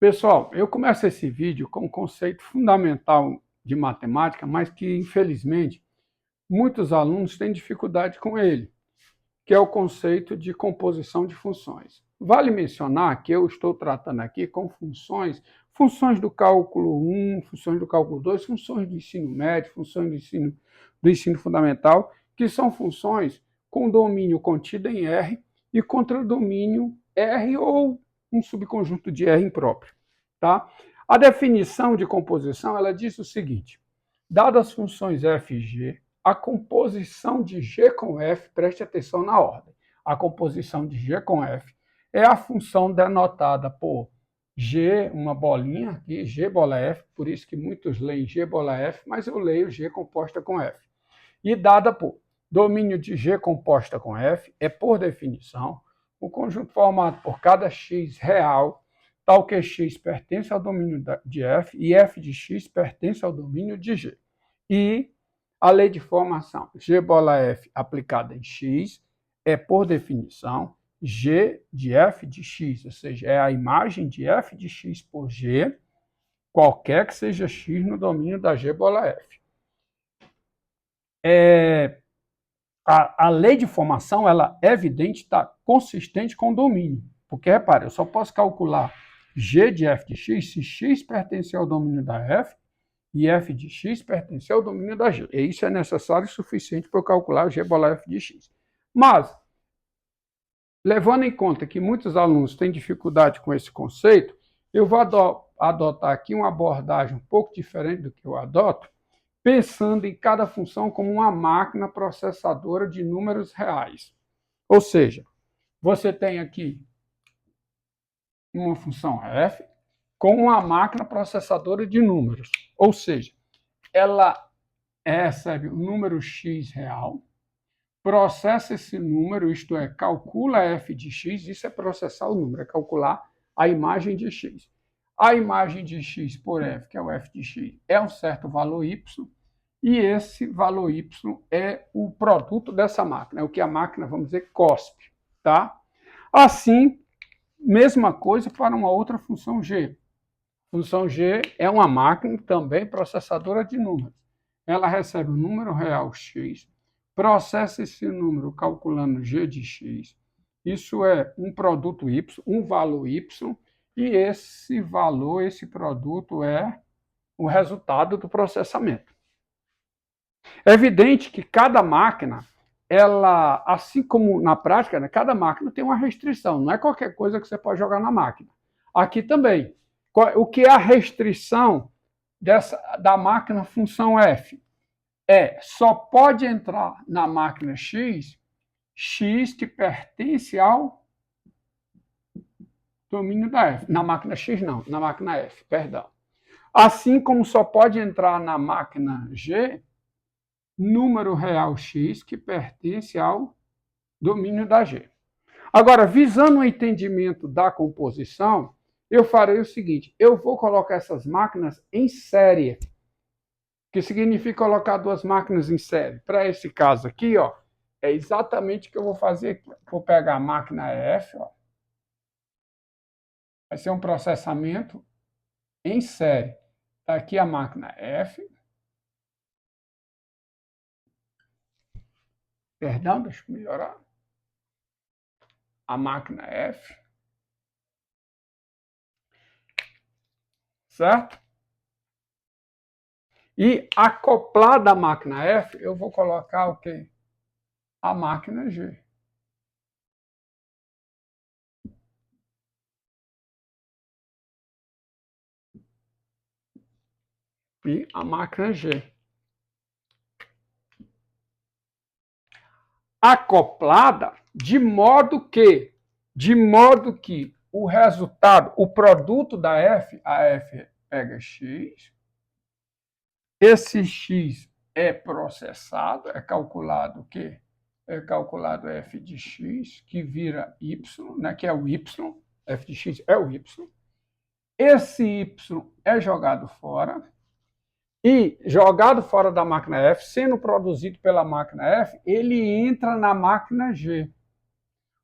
Pessoal, eu começo esse vídeo com um conceito fundamental de matemática, mas que, infelizmente, muitos alunos têm dificuldade com ele, que é o conceito de composição de funções. Vale mencionar que eu estou tratando aqui com funções, funções do cálculo 1, funções do cálculo 2, funções do ensino médio, funções do ensino fundamental, que são funções com domínio contido em R e contradomínio R ou um subconjunto de R impróprio. Tá? A definição de composição ela diz o seguinte: dadas as funções f e g, a composição de g com f, preste atenção na ordem, a composição de g com f é a função denotada por g, uma bolinha aqui, g bola f, por isso que muitos leem g bola f, mas eu leio g composta com f. E dada por domínio de g composta com f é, por definição, o conjunto formado por cada x real, tal que x pertence ao domínio de f e f de x pertence ao domínio de g. E a lei de formação g bola f aplicada em x é, por definição, g de f de x, ou seja, é a imagem de f de x por g, qualquer que seja x no domínio da g bola f. A lei de formação ela é evidente, está consistente com o domínio. Porque, repare, eu só posso calcular g de f de x se x pertencer ao domínio da f e f de x pertencer ao domínio da g. E isso é necessário e suficiente para eu calcular g bola f de x. Mas, levando em conta que muitos alunos têm dificuldade com esse conceito, eu vou adotar aqui uma abordagem um pouco diferente do que eu adoto, pensando em cada função como uma máquina processadora de números reais. Ou seja, você tem aqui uma função f com uma máquina processadora de números. Ou seja, ela recebe o número x real, processa esse número, isto é, calcula f de x, isso é processar o número, é calcular a imagem de x. A imagem de x por f, que é o f de x, é um certo valor y, e esse valor y é o produto dessa máquina, é o que a máquina, vamos dizer, cospe. Tá? Assim, mesma coisa para uma outra função g. Função g é uma máquina também processadora de números. Ela recebe o número real x, processa esse número calculando g de x, isso é um produto y, um valor y, e esse valor, esse produto é o resultado do processamento. É evidente que cada máquina, ela, assim como na prática, né, cada máquina tem uma restrição, não é qualquer coisa que você pode jogar na máquina. Aqui também. O que é a restrição da máquina função f? Só pode entrar na máquina x, x que pertence ao domínio da f. Na máquina x não, na máquina f, perdão. Assim como só pode entrar na máquina g, número real x que pertence ao domínio da G. Agora, visando o entendimento da composição, eu farei o seguinte, eu vou colocar essas máquinas em série, que significa colocar duas máquinas em série. Para esse caso aqui, ó, é exatamente o que eu vou fazer aqui. Vou pegar a máquina F, ó, vai ser um processamento em série. Está aqui a máquina F. Perdão, deixa eu melhorar. A máquina F. Certo? E acoplada à máquina F, eu vou colocar o quê? A máquina G. E a máquina G. Acoplada de modo que o resultado, o produto da F, a F pega X, esse X é processado, é calculado o quê? É calculado f de x, que vira y, né, que é o y, f de x é o y. Esse y é jogado fora, e jogado fora da máquina F, sendo produzido pela máquina F, ele entra na máquina G.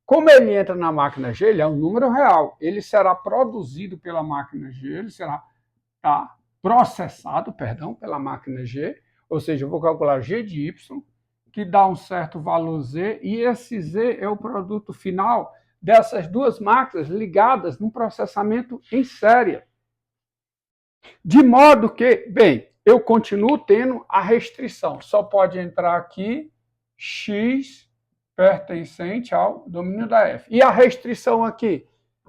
Como ele entra na máquina G, ele é um número real. Ele será produzido pela máquina G, ele será processado, pela máquina G, ou seja, eu vou calcular G de Y, que dá um certo valor Z, e esse Z é o produto final dessas duas máquinas ligadas num processamento em série. De modo que, bem, eu continuo tendo a restrição. Só pode entrar aqui X pertencente ao domínio da F. E a restrição aqui,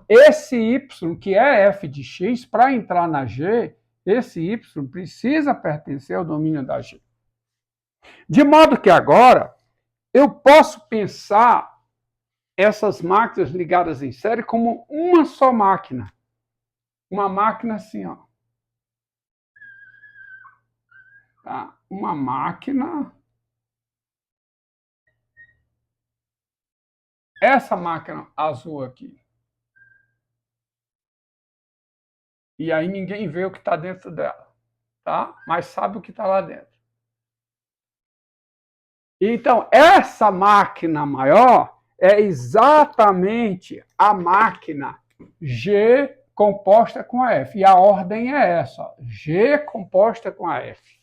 esse Y, que é F de X, para entrar na G, esse Y precisa pertencer ao domínio da G. De modo que agora, eu posso pensar essas máquinas ligadas em série como uma só máquina. Uma máquina assim, ó. Tá? Uma máquina. Essa máquina azul aqui. E aí ninguém vê o que está dentro dela, tá? Mas sabe o que está lá dentro. Então, essa máquina maior é exatamente a máquina G composta com a F. E a ordem é essa, ó, G composta com a F.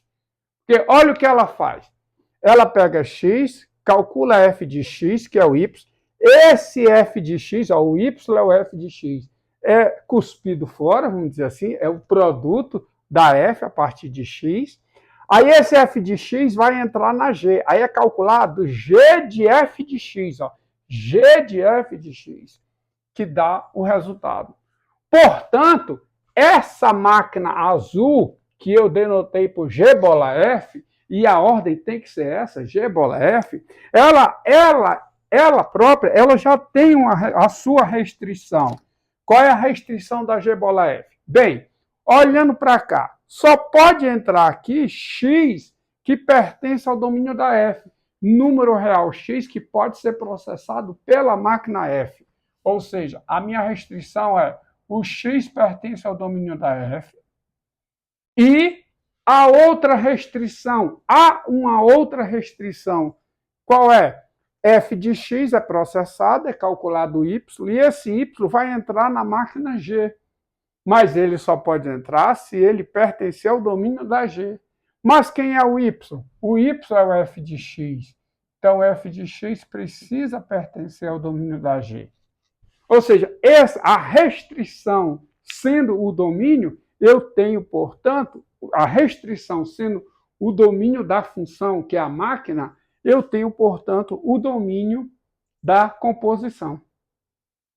Porque olha o que ela faz. Ela pega X, calcula F de X, que é o Y. Esse F de X, ó, o Y é o F de X, é cuspido fora, vamos dizer assim, é o produto da F a partir de X. Aí esse F de X vai entrar na G. Aí é calculado G de F de X, ó, G de F de X, que dá o resultado. Portanto, essa máquina azul, que eu denotei por G bola F, e a ordem tem que ser essa, G bola F, ela própria, ela já tem a sua restrição. Qual é a restrição da G bola F? Bem, olhando para cá, só pode entrar aqui X que pertence ao domínio da F. Número real X que pode ser processado pela máquina F. Ou seja, a minha restrição é o X pertence ao domínio da F. E a outra restrição, há uma outra restrição. Qual é? F de X é processado, é calculado Y, e esse Y vai entrar na máquina G. Mas ele só pode entrar se ele pertencer ao domínio da G. Mas quem é o Y? O Y é o F de X. Então, o F de X precisa pertencer ao domínio da G. Ou seja, a restrição sendo o domínio, eu tenho, portanto, a restrição sendo o domínio da função, que é a máquina, eu tenho, portanto, o domínio da composição.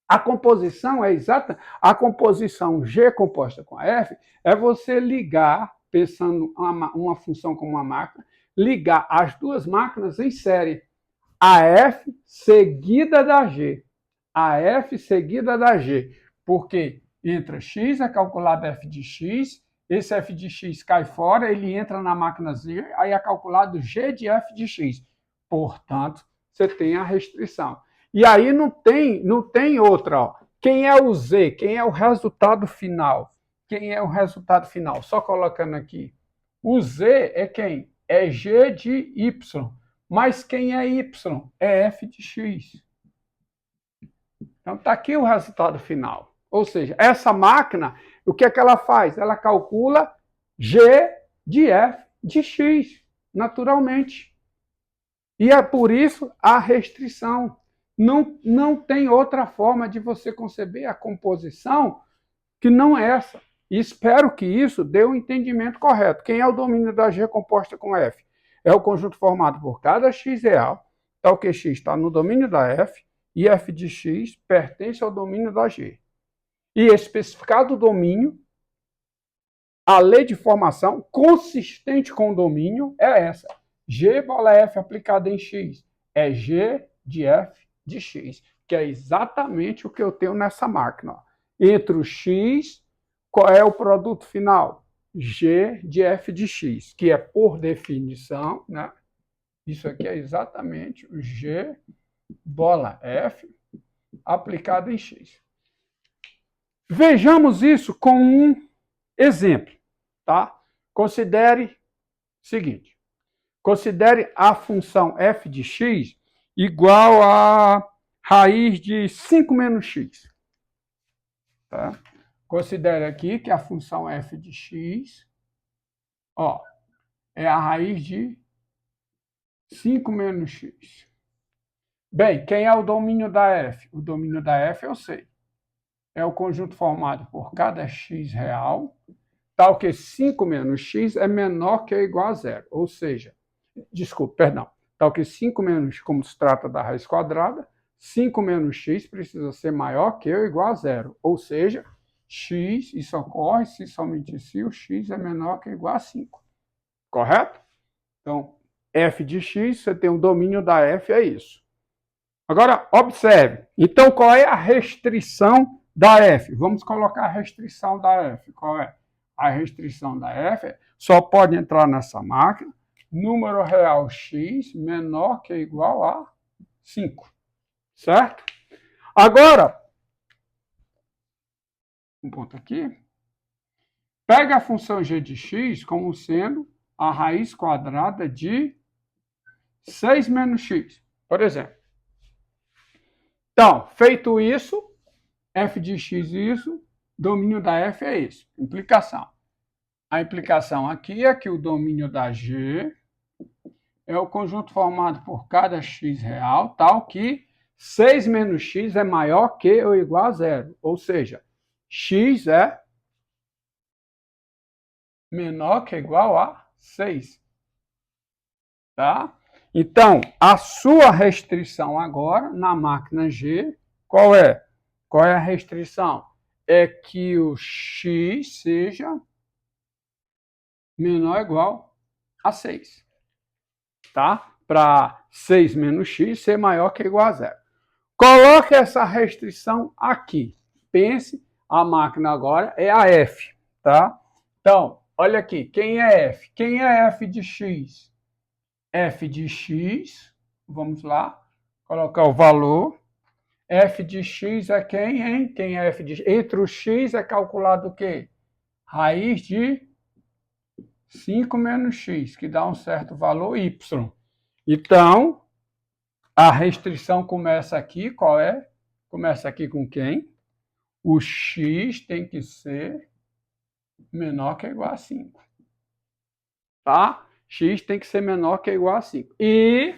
A composição é exata, a composição G composta com a F é você ligar, pensando uma função como uma máquina, ligar as duas máquinas em série, a F seguida da G. A F seguida da G, porque entra X, é calculado F de X, esse F de X cai fora, ele entra na máquina Z, aí é calculado G de F de X. Portanto, você tem a restrição. E aí não tem outra. Ó. Quem é o Z? Quem é o resultado final? Quem é o resultado final? Só colocando aqui. O Z é quem? É G de Y. Mas quem é Y? É F de X. Então, está aqui o resultado final. Ou seja, essa máquina, o que é que ela faz? Ela calcula G de F de X, naturalmente. E é por isso a restrição. Não tem outra forma de você conceber a composição que não essa. E espero que isso dê o entendimento correto. Quem é o domínio da G composta com F? É o conjunto formado por cada X real, tal que X está no domínio da F, e F de X pertence ao domínio da G. E especificado o domínio, a lei de formação consistente com o domínio é essa. G bola F aplicada em X é G de F de X, que é exatamente o que eu tenho nessa máquina. Entre o X, qual é o produto final? G de F de X, que é por definição, né? Isso aqui é exatamente o G bola F aplicado em X. Vejamos isso com um exemplo, tá? Considere o seguinte. Considere a função f de x igual a raiz de 5 menos x. Tá? Considere aqui que a função f de x, ó, é a raiz de 5 menos x. Bem, quem é o domínio da f? O domínio da f eu sei. É o conjunto formado por cada x real, tal que 5 menos x é menor que ou igual a zero. Ou seja, tal que 5 menos, como se trata da raiz quadrada, 5 menos x precisa ser maior que ou igual a zero. Ou seja, x, isso ocorre se somente se o x é menor que ou igual a 5. Correto? Então, f de x, você tem o domínio da f, é isso. Agora, observe. Então, qual é a restrição da f? Vamos colocar a restrição da f. Qual é? A restrição da f só pode entrar nessa máquina número real x menor que ou igual a 5. Certo? Agora, um ponto aqui. Pega a função g de x como sendo a raiz quadrada de 6 menos x, por exemplo. Então, feito isso, f de x isso, domínio da f é isso, implicação. A implicação aqui é que o domínio da g é o conjunto formado por cada x real, tal que 6 menos x é maior que ou igual a zero. Ou seja, x é menor que ou igual a 6. Tá? Então, a sua restrição agora, na máquina G, qual é? Qual é a restrição? É que o x seja menor ou igual a 6. Tá? Para 6 menos x ser maior que ou igual a zero. Coloque essa restrição aqui. Pense, a máquina agora é a f. Tá? Então, olha aqui, quem é f? Quem é f de x? F de x, vamos lá, colocar o valor. F de x é quem, hein? Quem é f de x? Entre o x é calculado o quê? Raiz de 5 menos x, que dá um certo valor y. Então, a restrição começa aqui, qual é? Começa aqui com quem? O x tem que ser menor que ou igual a 5. Tá? X tem que ser menor que ou igual a 5. E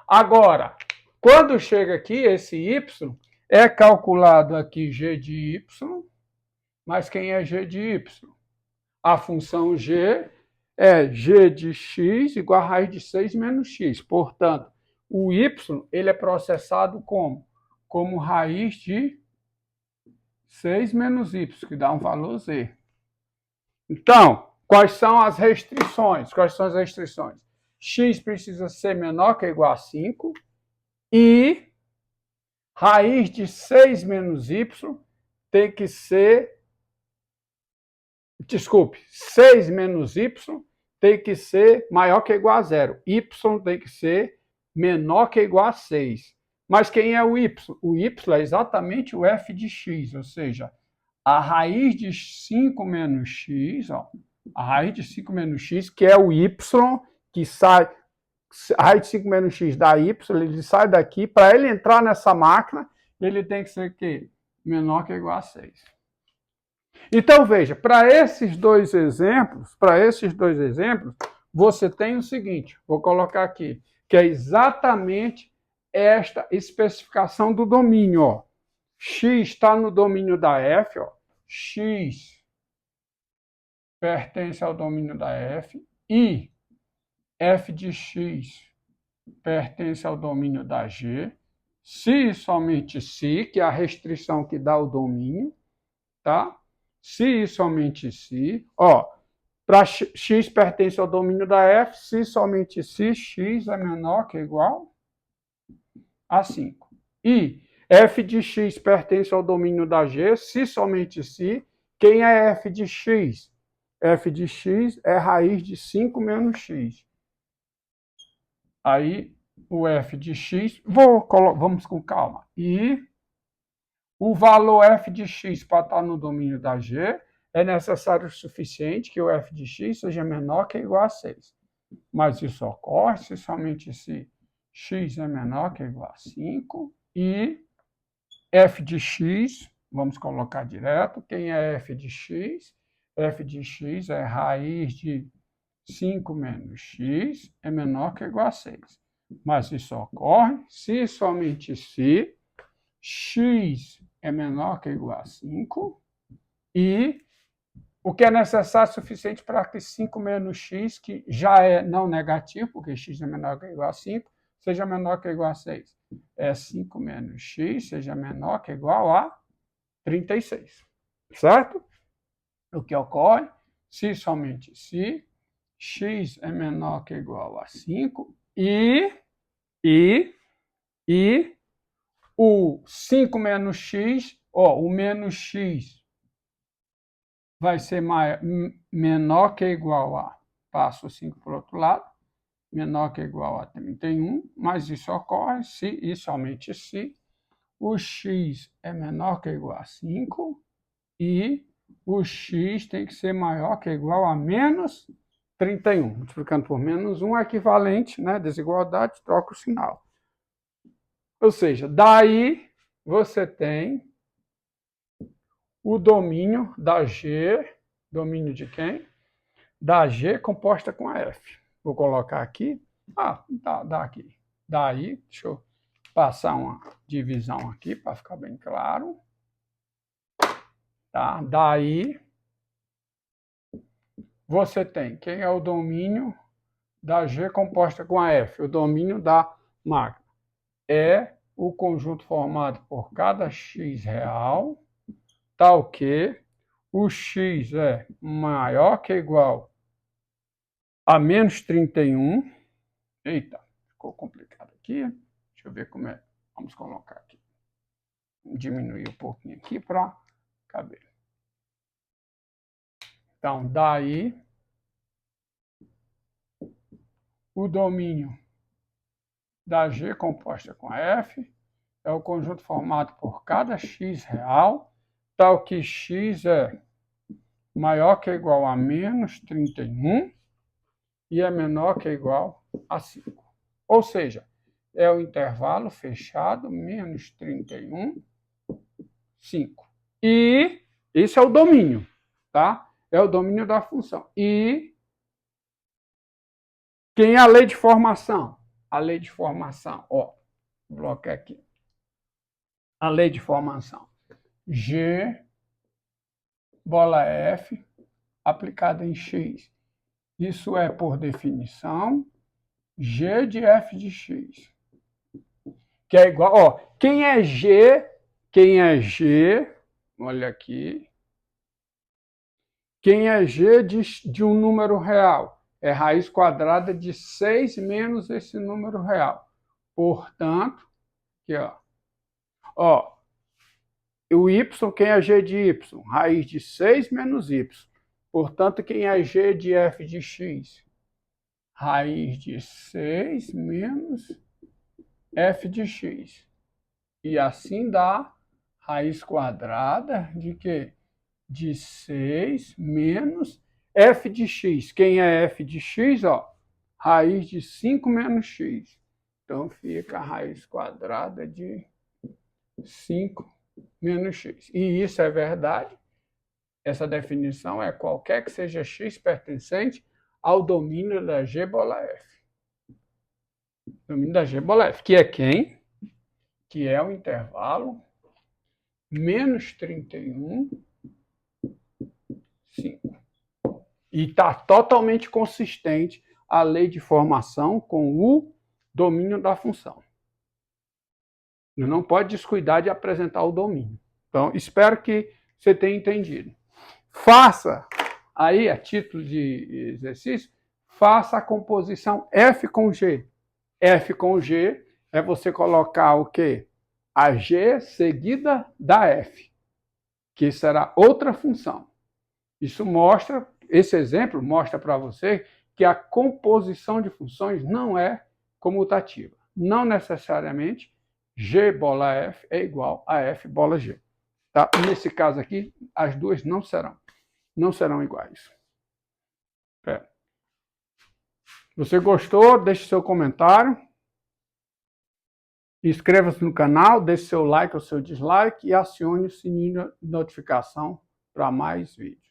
agora, quando chega aqui, esse y, é calculado aqui g de y, mas quem é g de y? A função g é g de x igual a raiz de 6 menos x. Portanto, o y ele é processado como? Como raiz de 6 menos y, que dá um valor z. Então, quais são as restrições? Quais são as restrições? X precisa ser menor que ou igual a 5 e raiz de 6 menos y tem que ser... Desculpe, 6 menos y tem que ser maior que ou igual a zero. Y tem que ser menor que ou igual a 6. Mas quem é o y? O y é exatamente o f de x, ou seja, a raiz de 5 menos x, ó, a raiz de 5 menos x, que é o y, que sai, a raiz de 5 menos x da y, ele sai daqui, para ele entrar nessa máquina, ele tem que ser o quê? Menor que ou igual a 6. Então, veja, para esses dois exemplos, você tem o seguinte, vou colocar aqui, que é exatamente esta especificação do domínio, ó. X está no domínio da f, ó. X pertence ao domínio da f e f de x pertence ao domínio da g, se e somente se, que é a restrição que dá o domínio, tá? Se e somente se, ó, para x pertence ao domínio da f, se e somente se x é menor que ou igual a 5. E f de x pertence ao domínio da g, se somente se, quem é f de x? F de x é raiz de 5 menos x. Aí, o f de x, vamos com calma. E o valor f de x para estar no domínio da g é necessário o suficiente que o f de x seja menor que ou igual a 6. Mas isso ocorre se somente se x é menor que ou igual a 5, e f de x, vamos colocar direto, quem é f de x? F de x é raiz de 5 menos x é menor que ou igual a 6. Mas isso ocorre se somente se x é menor que ou igual a 5 e o que é necessário suficiente para que 5 menos x, que já é não negativo, porque x é menor que ou igual a 5, seja menor que ou igual a 6. É 5 menos x seja menor que ou igual a 36. Certo? O que ocorre se somente se x é menor que ou igual a 5 e o 5 menos x, o menos x vai ser menor que ou igual a, passo o 5 para o outro lado, menor que ou igual a 31, mas isso ocorre se e somente se o x é menor que ou igual a 5 e o x tem que ser maior que ou igual a menos 31. Multiplicando por menos 1 é equivalente, né? Desigualdade, troca o sinal. Ou seja, daí você tem o domínio da G, domínio de quem? Da G composta com a F. Vou colocar aqui. Dá aqui. Daí, deixa eu passar uma divisão aqui para ficar bem claro. Tá? Daí, você tem quem é o domínio da G composta com a F? O domínio da máquina. É o conjunto formado por cada x real, tal que o x é maior que ou igual a menos 31. Eita, ficou complicado aqui. Deixa eu ver como é. Vamos colocar aqui. Diminuir um pouquinho aqui para caber. Então, daí, o domínio da G composta com a F é o conjunto formado por cada x real, tal que x é maior que ou igual a menos 31 e é menor que ou igual a 5. Ou seja, é o intervalo fechado, menos 31, 5. E esse é o domínio, tá? É o domínio da função. E quem é a lei de formação? A lei de formação, vou colocar aqui. A lei de formação. G, bola F, aplicada em X. Isso é, por definição, G de F de X. Que é igual, quem é G, olha aqui, quem é G de um número real? É raiz quadrada de 6 menos esse número real. Portanto, aqui, o y, quem é G de y? Raiz de 6 menos y. Portanto, quem é G de f de x? Raiz de 6 menos f de x. E assim dá raiz quadrada de quê? De 6 menos f de x. Quem é f de x? Raiz de 5 menos x. Então, fica a raiz quadrada de 5 menos x. E isso é verdade. Essa definição é qualquer que seja x pertencente ao domínio da G bola F. Domínio da G bola F, que é quem? Que é o intervalo menos 31, 5. E está totalmente consistente a lei de formação com o domínio da função. Não pode descuidar de apresentar o domínio. Então, espero que você tenha entendido. Faça, aí a título de exercício, faça a composição F com G. F com G é você colocar o quê? A G seguida da F, que será outra função. Isso mostra, esse exemplo mostra para você que a composição de funções não é comutativa. Não necessariamente G bola F é igual a F bola G. Tá? Nesse caso aqui, as duas não serão iguais. Você gostou? Deixe seu comentário. Inscreva-se no canal, deixe seu like ou seu dislike e acione o sininho de notificação para mais vídeos.